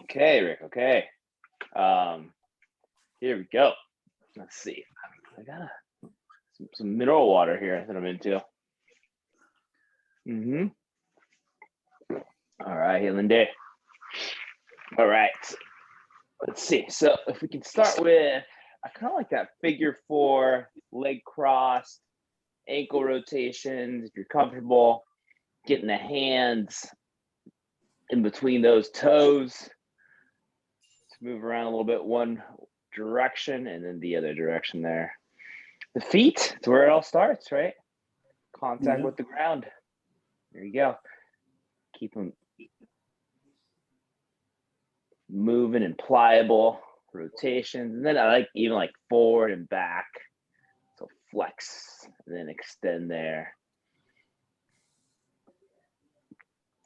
Okay, Rick. Okay. Here we go. Let's see. I got some mineral water here that I'm into. All right, Lindy. All right. Let's see. So if we can start with, I kind of like that figure 4, leg crossed, ankle rotations. If you're comfortable, getting the hands in between those toes to move around a little bit one direction and then the other direction there. The feet, it's where it all starts, right? Contact with the ground. There you go. Keep them moving and pliable rotations. And then I like even like forward and back. So flex and then extend there.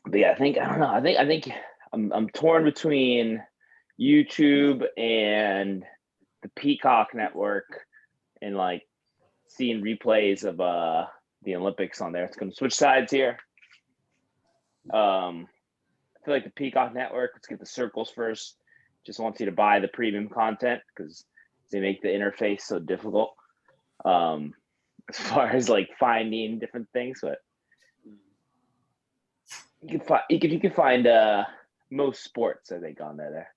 But yeah, I don't know. I think I'm torn between YouTube and the Peacock network and like seeing replays of the Olympics on there. It's going to switch sides here. I feel like the Peacock network, let's get the circles first. Just wants you to buy the premium content because they make the interface so difficult as far as like finding different things. But you can find most sports, I think, on there.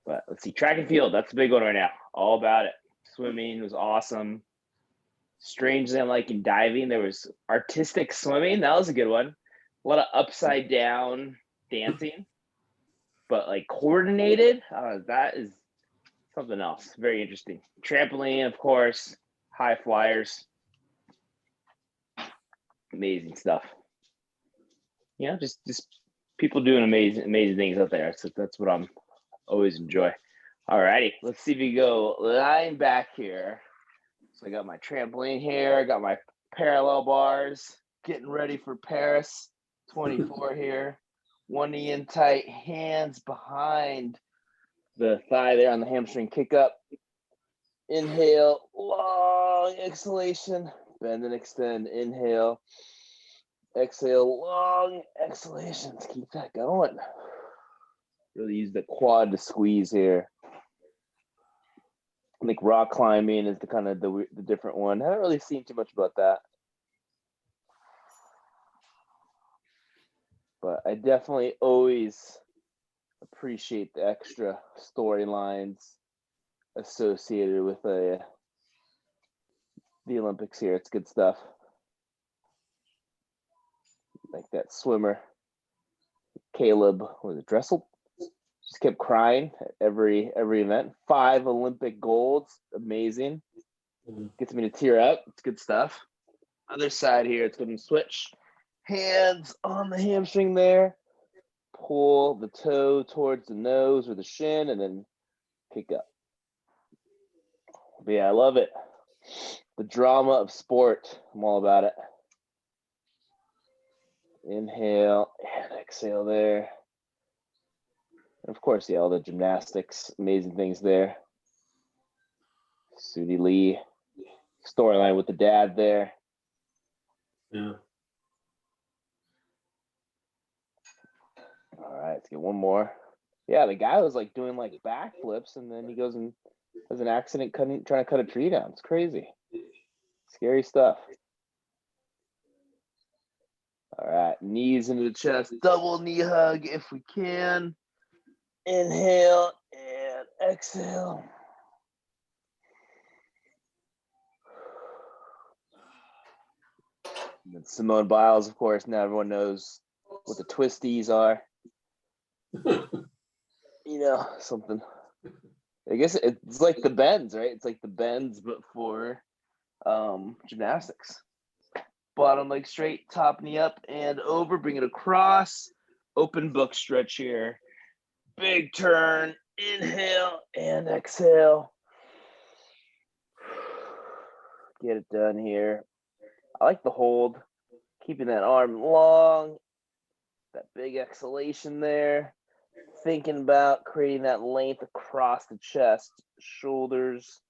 But let's see, track and field, that's a big one right now. All about it. Swimming was awesome. Strangely, I'm liking diving. There was artistic swimming. That was a good one. A lot of upside down dancing, but like coordinated. That is something else. Very interesting. Trampoline, of course. High flyers. Amazing stuff. You know, just people doing amazing things out there. So that's what I'm always enjoy. All righty, let's see if we go line back here. So I got my trampoline here. I got my parallel bars. Getting ready for Paris 24 here. One knee in tight, hands behind the thigh there on the hamstring kick up. Inhale, long exhalation. Bend and extend. Inhale. Exhale, long exhalations. Keep that going. Really use the quad to squeeze here. I think rock climbing is the kind of the different one. I haven't really seen too much about that. But I definitely always appreciate the extra storylines associated with the Olympics here. It's good stuff. Like that swimmer, Caleb, was it Dressel? Just kept crying at every event. 5 Olympic golds, amazing. Gets me to tear up. It's good stuff. Other side here, it's going to switch. Hands on the hamstring there. Pull the toe towards the nose or the shin, and then kick up. But yeah, I love it. The drama of sport. I'm all about it. Inhale and exhale there. And of course, yeah, all the gymnastics, amazing things there. Sudie Lee, storyline with the dad there. Yeah. All right, let's get one more. Yeah, the guy was like doing like backflips, and then he goes and has an accident trying to cut a tree down. It's crazy. Scary stuff. All right, knees into the chest, double knee hug if we can. Inhale and exhale. And then Simone Biles, of course, now everyone knows what the twisties are. You know, something. I guess it's like the bends, right? It's like the bends, but for gymnastics. Bottom leg straight, top knee up and over, bring it across. Open book stretch here. Big turn, inhale and exhale. Get it done here. I like the hold, keeping that arm long, that big exhalation there. Thinking about creating that length across the chest, shoulders,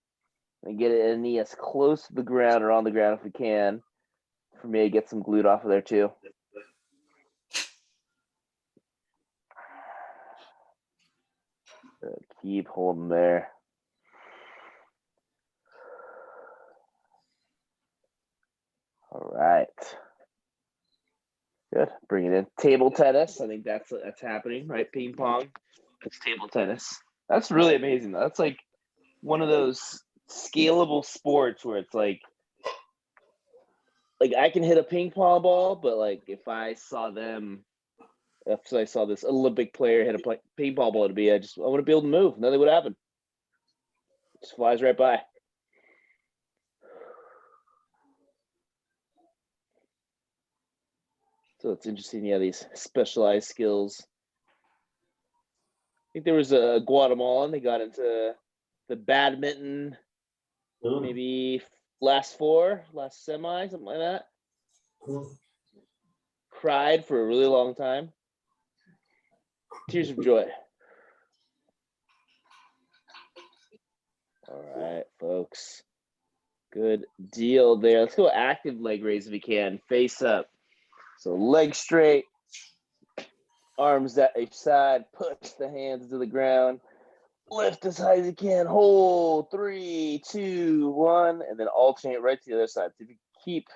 and get it in a knee as close to the ground or on the ground if we can. For me, get some glute off of there too. Good. Keep holding there. All right. Good. Bring it in. Table tennis. I think that's happening, right? Ping pong. It's table tennis. That's really amazing. That's like one of those scalable sports where it's like I can hit a ping pong ball, but like if I saw this Olympic player hit a ping pong ball to me, I wouldn't be able to move. Nothing would happen. It just flies right by. So it's interesting. Yeah, these specialized skills. I think there was a Guatemalan. They got into the badminton, Oh, maybe last semi, something like that. oh. Cried for a really long time. Tears of joy. All right, folks. Good deal there. Let's go active leg raise if we can. Face up. So leg straight, arms at each side, push the hands to the ground, lift as high as you can, hold, 3, 2, 1, and then alternate right to the other side. So if you keep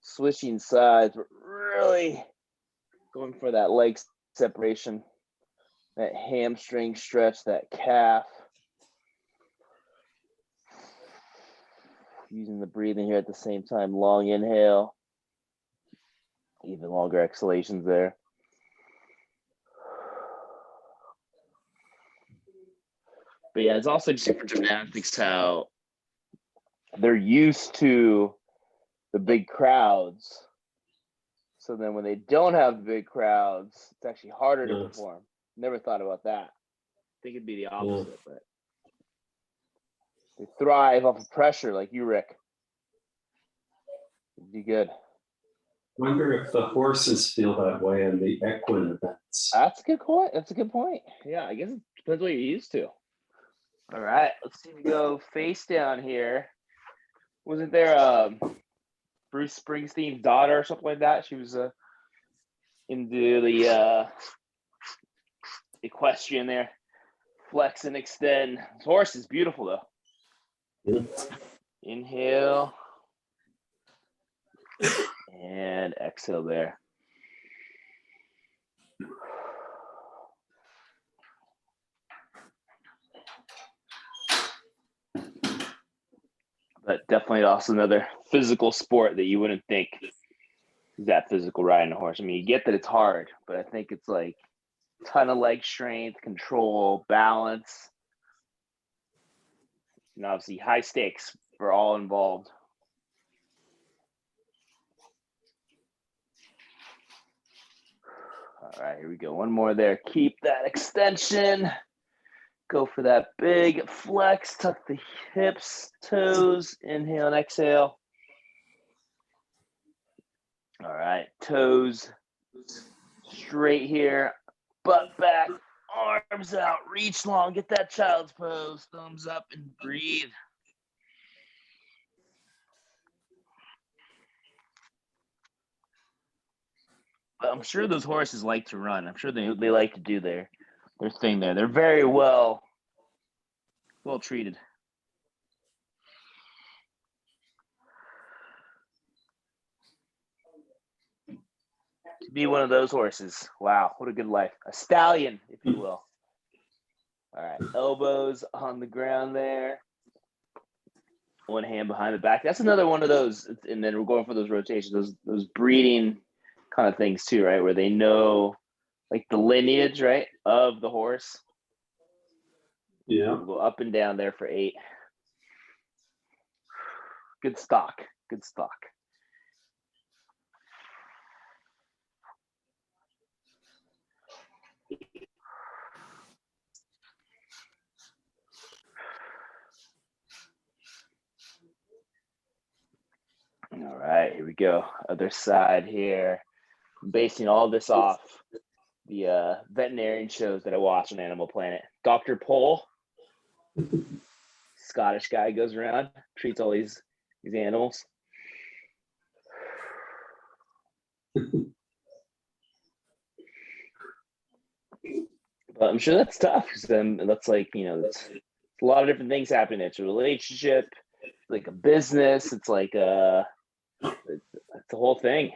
switching sides, we're really going for that leg separation, that hamstring stretch, that calf. Using the breathing here at the same time, long inhale, even longer exhalations there. But yeah, it's also just different gymnastics how they're used to the big crowds. So then when they don't have big crowds, it's actually harder to perform. Never thought about that. I think it'd be the opposite, but they thrive off of pressure like you, Rick. It'd be good. Wonder if the horses feel that way in the equine events. That's a good point. Yeah, I guess it depends what you're used to. All right, let's see if we go face down here. Wasn't there Bruce Springsteen's daughter or something like that? She was into the equestrian there. Flex and extend. This horse is beautiful though. Yeah. Inhale. And exhale there. But definitely also another physical sport that you wouldn't think is that physical riding a horse. I mean, you get that it's hard, but I think it's like a ton of leg strength, control, balance. And obviously high stakes for all involved. All right, here we go. One more there. Keep that extension. Go for that big flex. Tuck the hips, toes. Inhale and exhale. All right, toes straight here. Butt back, arms out, reach long. Get that child's pose. Thumbs up and breathe. But I'm sure those horses like to run. I'm sure they like to do their thing there. They're very well treated. To be one of those horses. Wow, what a good life. A stallion, if you will. All right, elbows on the ground there. One hand behind the back. That's another one of those. And then we're going for those rotations, those breeding kind of things too, right? Where they know like the lineage, right, of the horse. Yeah. We'll go up and down there for 8. Good stock. All right, here we go. Other side here. I'm basing all this off the veterinarian shows that I watch on Animal Planet. Dr. Pole, Scottish guy, goes around, treats all these animals. But I'm sure that's tough because then that's like, it's a lot of different things happening. It's a relationship, like a business. It's like it's the whole thing.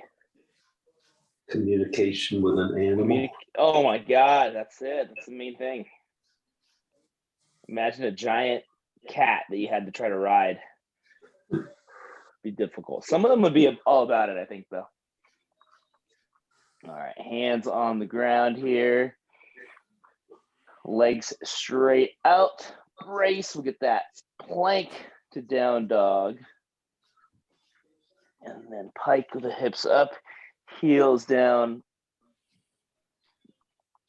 Communication with an animal. Oh my God, that's it. That's the main thing. Imagine a giant cat that you had to try to ride. Be difficult. Some of them would be all about it, I think, though. All right, hands on the ground here. Legs straight out. Brace. We'll get that plank to down dog. And then pike with the hips up, heels down.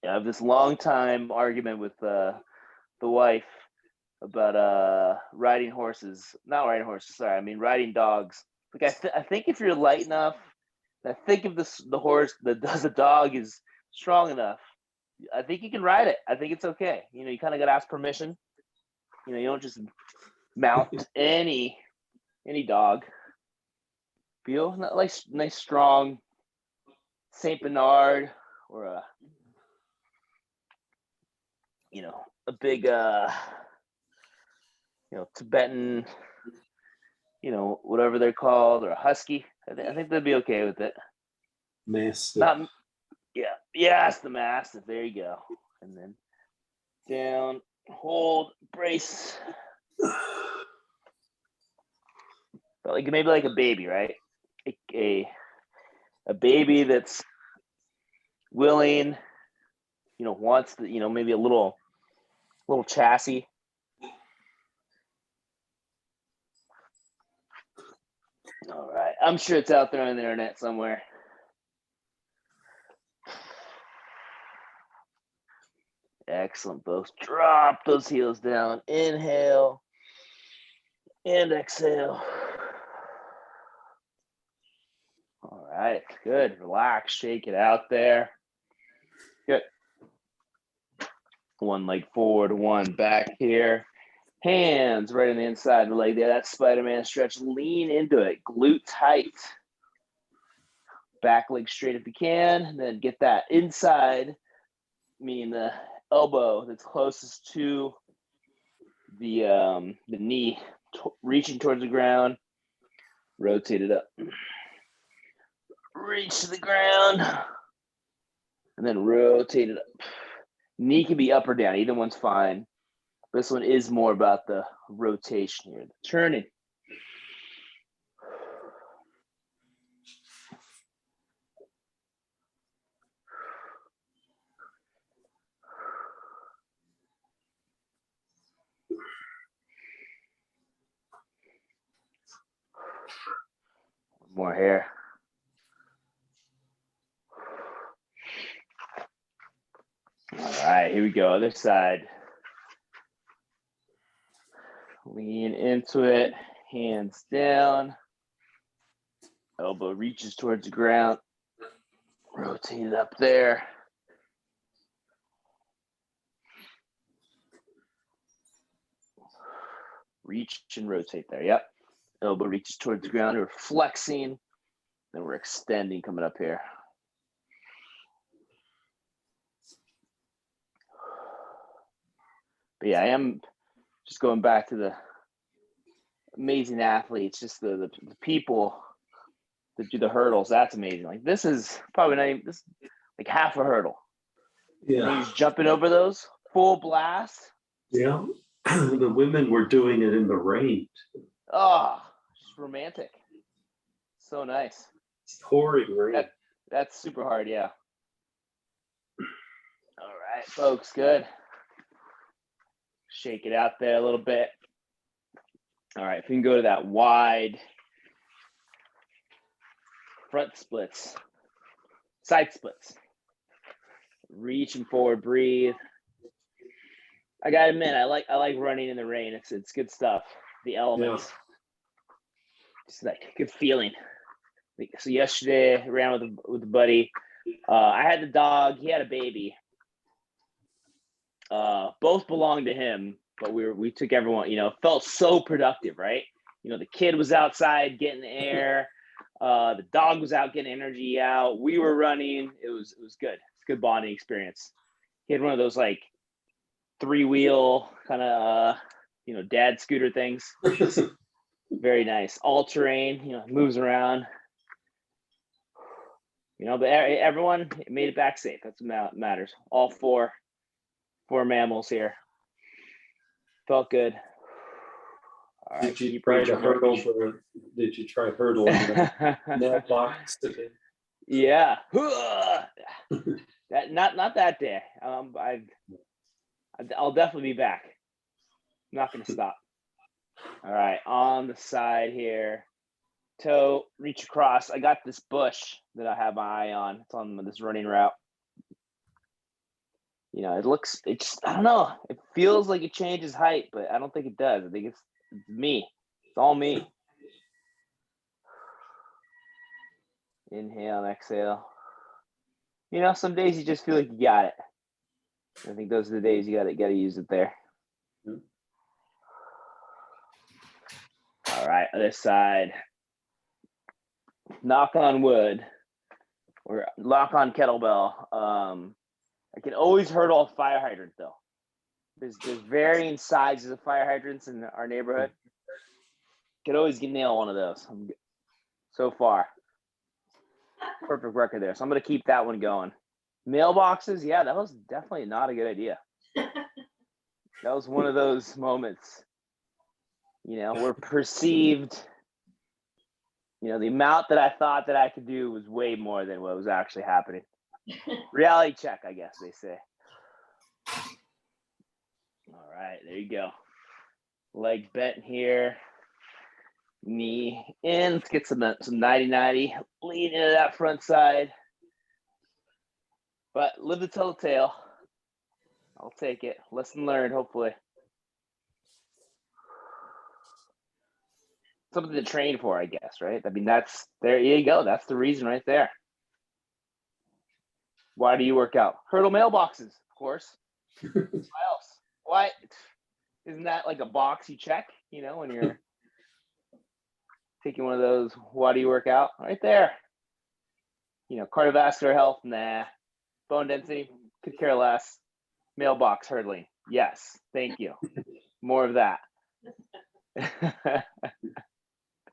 I have this long time argument with the wife about riding horses. Not riding horses, sorry. I mean riding dogs. Like I think if you're light enough, I think if the dog is strong enough, I think you can ride it. I think it's okay. You kind of got to ask permission. You don't just mount any dog. Feel like nice strong Saint Bernard or a big Tibetan, whatever they're called, or a husky. I think they'd be okay with it. Mastiff. Yes, the mastiff. There you go. And then down, hold, brace. But maybe like a baby, right? A baby that's willing, wants the, maybe a little chassis. All right. I'm sure it's out there on the internet somewhere. Excellent, folks. Drop those heels down. Inhale and exhale. All right. Good. Relax. Shake it out there. Good. One leg forward, one back here. Hands right on the inside of the leg there. That Spider-Man stretch. Lean into it. Glute tight. Back leg straight if you can. And then get that inside, meaning the elbow that's closest to the knee, reaching towards the ground. Rotate it up. Reach to the ground. And then rotate it up. Knee can be up or down. Either one's fine. This one is more about the rotation here, the turning. More hair. All right, here we go. Other side. Lean into it. Hands down. Elbow reaches towards the ground. Rotate it up there. Reach and rotate there. Yep. Elbow reaches towards the ground. We're flexing. Then we're extending coming up here. But yeah, I am just going back to the amazing athletes, just the people that do the hurdles. That's amazing. Like this is probably not even, this like half a hurdle. Yeah. And he's jumping over those full blast. Yeah. The women were doing it in the rain. Oh, just romantic. So nice. It's pouring rain. That's super hard, yeah. All right, folks, good. Shake it out there a little bit. All right, if we can go to that wide front splits, side splits. Reaching forward, breathe. I gotta admit, I like running in the rain. It's good stuff. The elements, just like good feeling. So yesterday, I ran with a buddy. I had the dog. He had a baby. Both belonged to him, but we took everyone. Felt so productive, right? The kid was outside getting the air. The dog was out getting energy out. We were running. It was good. It's a good bonding experience. He had one of those like 3-wheel kind of dad scooter things. Very nice. All terrain, moves around. But everyone made it back safe. That's what matters. All four mammals here. Felt good. All right, Did you try to hurdle did you try hurdling the net box today? Yeah. That not that day. I'll definitely be back. I'm not gonna stop. All right, on the side here. Toe, reach across. I got this bush that I have my eye on. It's on this running route. I don't know. It feels like it changes height, but I don't think it does. I think it's me. It's all me. Inhale and exhale. Some days you just feel like you got it. I think those are the days you gotta use it there. All right, other side. Knock on wood or lock on kettlebell. I can always hurdle a fire hydrant though. There's varying sizes of fire hydrants in our neighborhood. Could always nail one of those. So far, perfect record there. So I'm gonna keep that one going. Mailboxes, yeah, that was definitely not a good idea. That was one of those moments, where perceived. The amount that I thought that I could do was way more than what was actually happening. Reality check, I guess they say. All right, there you go. Leg bent here. Knee in. Let's get some 90-90. Lean into that front side. But live to tell the tale. I'll take it. Lesson learned, hopefully. Something to train for, I guess, right? I mean, there you go. That's the reason right there. Why do you work out? Hurdle mailboxes, of course. What else? Why? Isn't that like a box you check, when you're taking one of those, why do you work out? Right there. Cardiovascular health, nah. Bone density, could care less. Mailbox hurdling, yes. Thank you. More of that.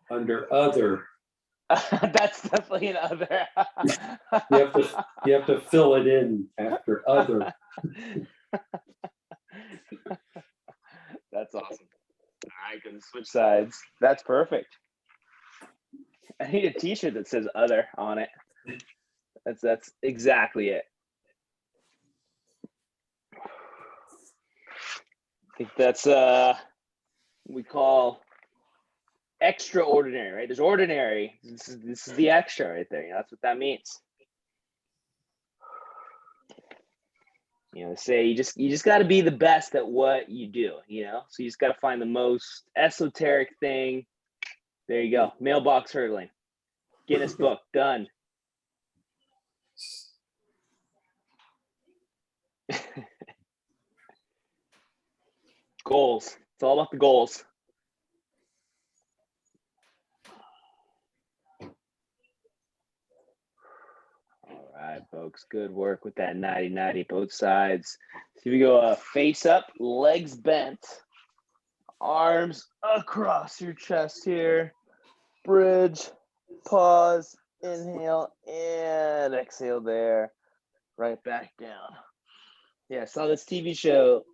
Under other. That's definitely an other. you have to fill it in after other. That's awesome. I can switch sides. That's perfect. I need a t-shirt that says other on it. That's exactly it. I think that's we call extraordinary, right? There's ordinary. This is the extra right there. That's what that means. Say you just got to be the best at what you do. So you just got to find the most esoteric thing. There you go. Mailbox hurdling. Guinness book done. Goals. It's all about the goals. All right, folks. Good work with that 90-90, both sides. So we go face up, legs bent, arms across your chest here. Bridge, pause, inhale, and exhale there. Right back down. Yeah, I saw this TV show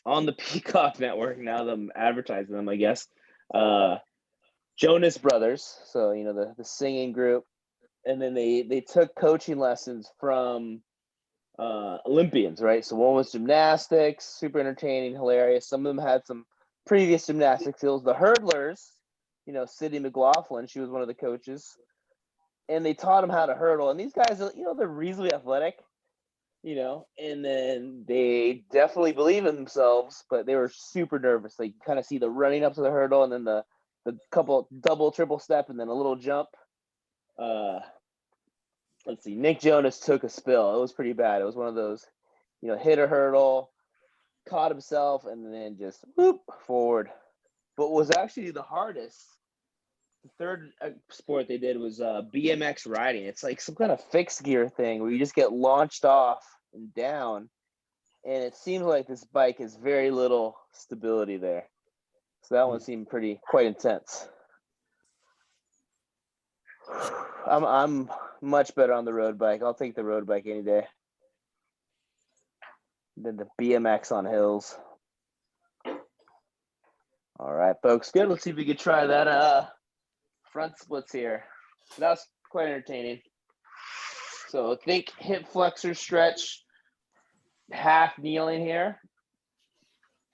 on the Peacock Network. Now them advertising them, I guess. Jonas Brothers, so the singing group, and then they took coaching lessons from Olympians, right? So one was gymnastics, super entertaining, hilarious. Some of them had some previous gymnastic skills. The hurdlers, Sydney McLaughlin, she was one of the coaches, and they taught them how to hurdle. And these guys, they're reasonably athletic, and then they definitely believe in themselves, but they were super nervous. Like, you kind of see the running up to the hurdle, and then the couple double, triple step, and then a little jump. Let's see. Nick Jonas took a spill. It was pretty bad. It was one of those, hit a hurdle, caught himself, and then just whoop forward. But what was actually the hardest, the third sport they did was BMX riding. It's like some kind of fixed gear thing where you just get launched off and down. And it seems like this bike has very little stability there. So that one seemed quite intense. I'm much better on the road bike. I'll take the road bike any day than the BMX on hills. All right, folks, good. Let's see if we could try that front splits here. That was quite entertaining. So think hip flexor stretch, half kneeling here.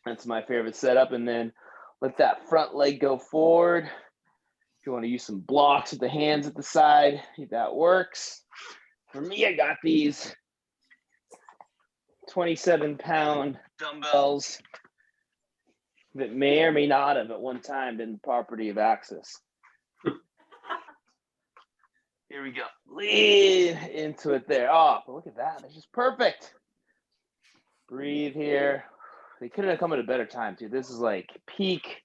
That's my favorite setup. And then let that front leg go forward. If you want to use some blocks with the hands at the side, that works. For me, I got these 27-pound dumbbells that may or may not have at one time been the property of Axis. Here we go. Lean into it there. Oh, but look at that. That's just perfect. Breathe here. They couldn't have come at a better time, too. This is like peak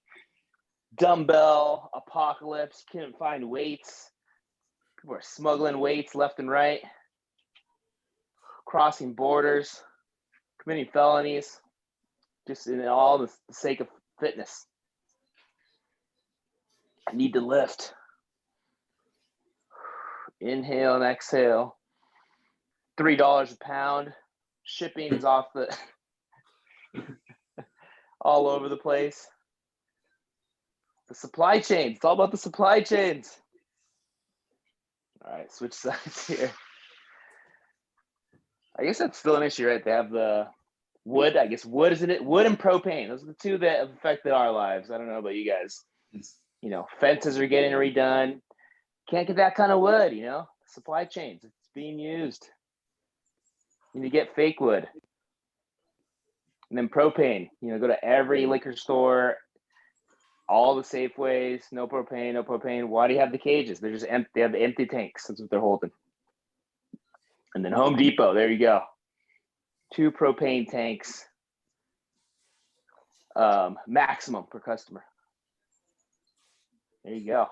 dumbbell apocalypse. Couldn't find weights. People are smuggling weights left and right. Crossing borders. Committing felonies. Just in all the sake of fitness. I need to lift. Inhale and exhale. $3 a pound. Shipping is off the all over the place. The supply chains. It's all about the supply chains. All right, switch sides here. I guess that's still an issue, right? They have the wood. I guess wood, isn't it? Wood and propane. Those are the two that have affected our lives. I don't know about you guys. You know, fences are getting redone. Can't get that kind of wood, you know? Supply chains. It's being used. You need to get fake wood. And then propane. You know, go to every liquor store, all the Safeways, no propane, no propane. Why do you have the cages? They're just empty. They have the empty tanks. That's what they're holding. And then Home Depot, there you go. 2 propane tanks, maximum per customer. There you go.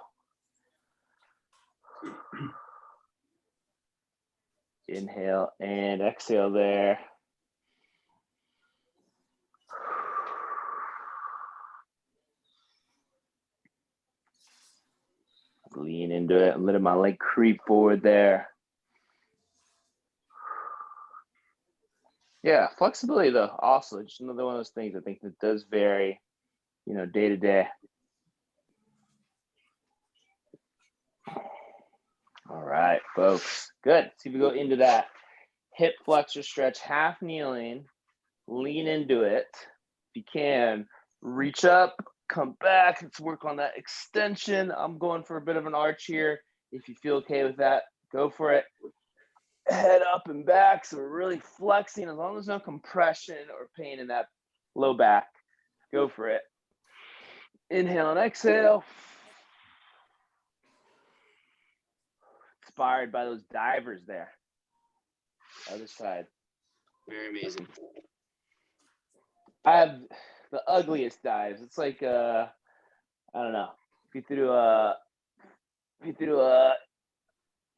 Inhale and exhale there. Lean into it and let my leg creep forward there. Yeah, flexibility though, also just another one of those things I think that does vary, you know, day to day. All right, folks, good. See if we go into that hip flexor stretch, half kneeling, lean into it. If you can, reach up, come back. Let's work on that extension. I'm going for a bit of an arch here. If you feel okay with that, go for it. Head up and back, so we're really flexing. As long as there's no compression or pain in that low back, go for it. Inhale and exhale. Inspired by those divers there. Other side. Very amazing. I have the ugliest dives. It's like I don't know. If you threw a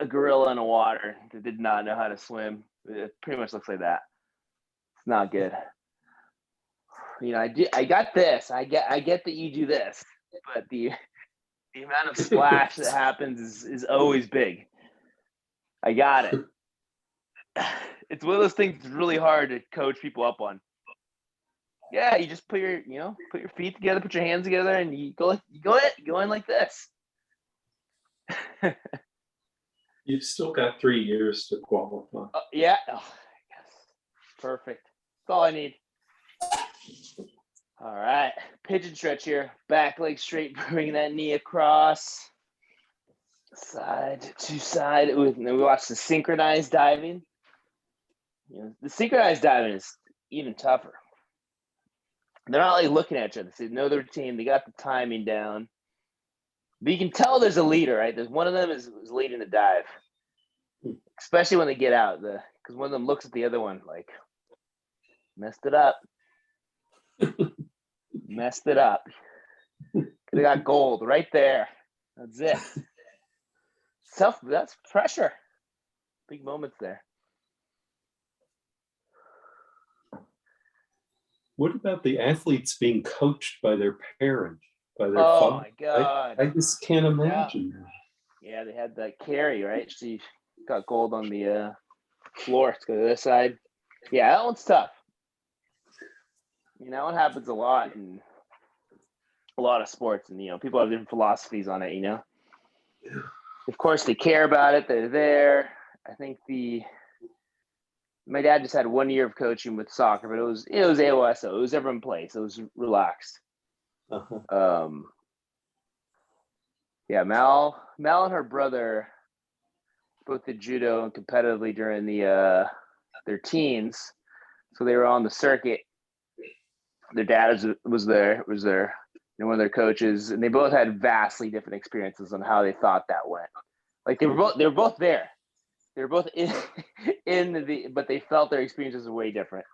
gorilla in the water that did not know how to swim, it pretty much looks like that. It's not good. You know, I got this. I get that you do this, but the amount of splash that happens is always big. I got it. It's one of those things that's really hard to coach people up on. Yeah, you just put your feet together, put your hands together, and you go in like this. You've still got 3 years to qualify. Yeah. Oh, yes. Perfect. That's all I need. All right. Pigeon stretch here. Back leg straight, bringing that knee across. Side to side. We watch the synchronized diving. You know, the synchronized diving is even tougher. They're not like looking at each other. They know the routine. They got the timing down. But you can tell there's a leader, right? There's one of them is leading the dive, especially when they get out. Because one of them looks at the other one like, messed it up. Messed it up. They got gold right there. That's it. Tough. That's pressure. Big moments there. what about the athletes being coached by their parent, by their Oh father? my God. I just can't Yeah. imagine that. Yeah, they had that carry, right? She got gold on the floor. Let's go to this side. Yeah, that one's tough. That one happens a lot in a lot of sports, and people have different philosophies on it. Of course, they care about it. They're there. I think my dad just had 1 year of coaching with soccer, but it was AOSO. It was everyone plays. So it was relaxed. Uh-huh. Yeah, Mal and her brother both did judo and competitively during their teens, so they were on the circuit. Their dad was there, one of their coaches, and they both had vastly different experiences on how they thought that went. Like they were both there. They were both but they felt their experiences were way different.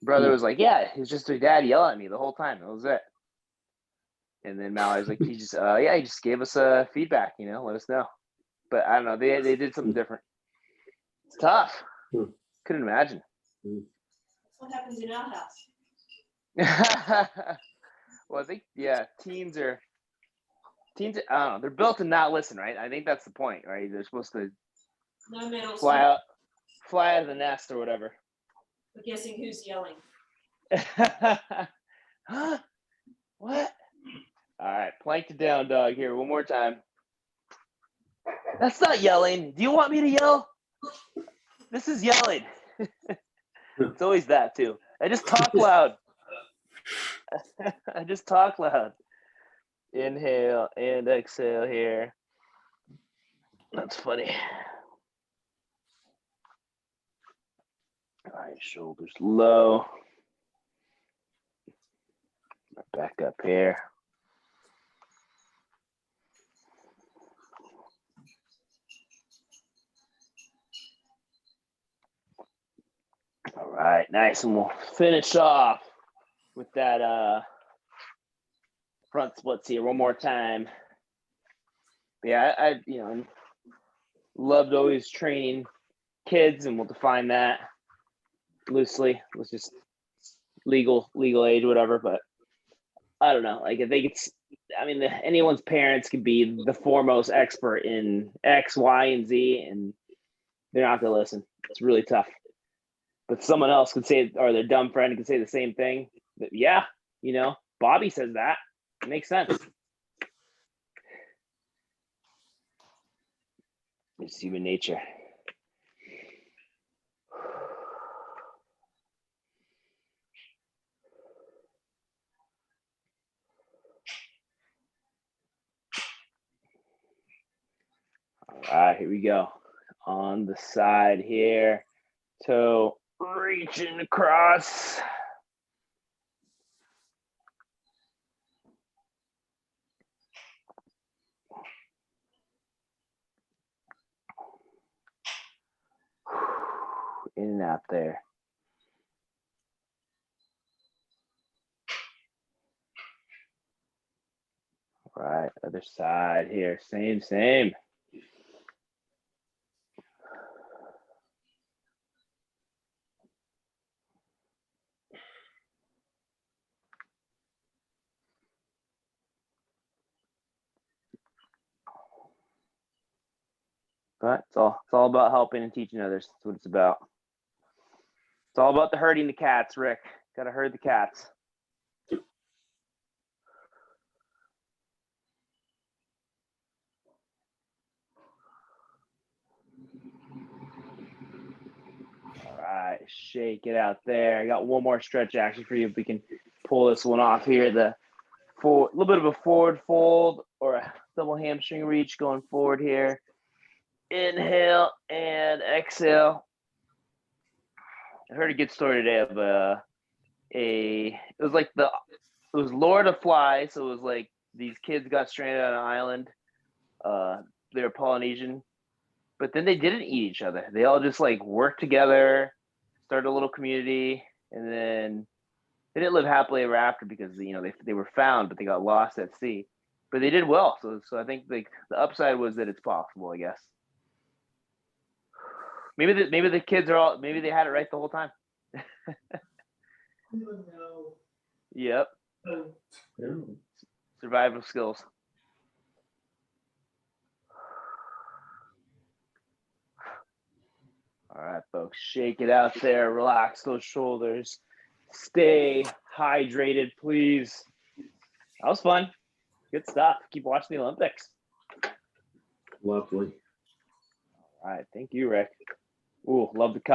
Brother was like, yeah, it's just their dad yelling at me the whole time. That was it. And then Mallory's like, he just gave us feedback, let us know. But I don't know, they did something different. It's tough. Couldn't imagine. That's what happens in our house. Well, I think teens I don't know, they're built to not listen, right? I think that's the point, right? They're supposed to No medals. fly out of the nest or whatever. We're guessing who's yelling. Huh? What? All right, plank to down dog here one more time. That's not yelling. Do you want me to yell? This is yelling. It's always that too. I just talk loud. I just talk loud. Inhale and exhale here. That's funny. All right, shoulders low. Back up here. All right, nice. And we'll finish off with that front splits here one more time. Yeah, I loved always training kids, and we'll define that loosely. Let's just legal age, whatever. But I don't know. Like, I think anyone's parents could be the foremost expert in X, Y, and Z, and they're not gonna listen. It's really tough. But someone else could say, or their dumb friend could say the same thing. But yeah, Bobby says that. It makes sense. It's human nature. All right, here we go. On the side here, toe reaching across. In and out there. All right, other side here. Same. But it's all about helping and teaching others. That's what it's about. It's all about the herding the cats, Rick. Got to herd the cats. All right, shake it out there. I got one more stretch action for you. If we can pull this one off here, a little bit of a forward fold or a double hamstring reach going forward here. Inhale and exhale. I heard a good story today of it was Lord of Flies. So it was like these kids got stranded on an island. They were Polynesian, but then they didn't eat each other. They all just like worked together, started a little community, and then they didn't live happily ever after because they were found, but they got lost at sea. But they did well. So I think the upside was that it's possible, I guess. Maybe the kids maybe they had it right the whole time. Yep. Yeah. Survival skills. All right, folks, shake it out there. Relax those shoulders. Stay hydrated, please. That was fun. Good stuff. Keep watching the Olympics. Lovely. All right. Thank you, Rick. Ooh, love the cut.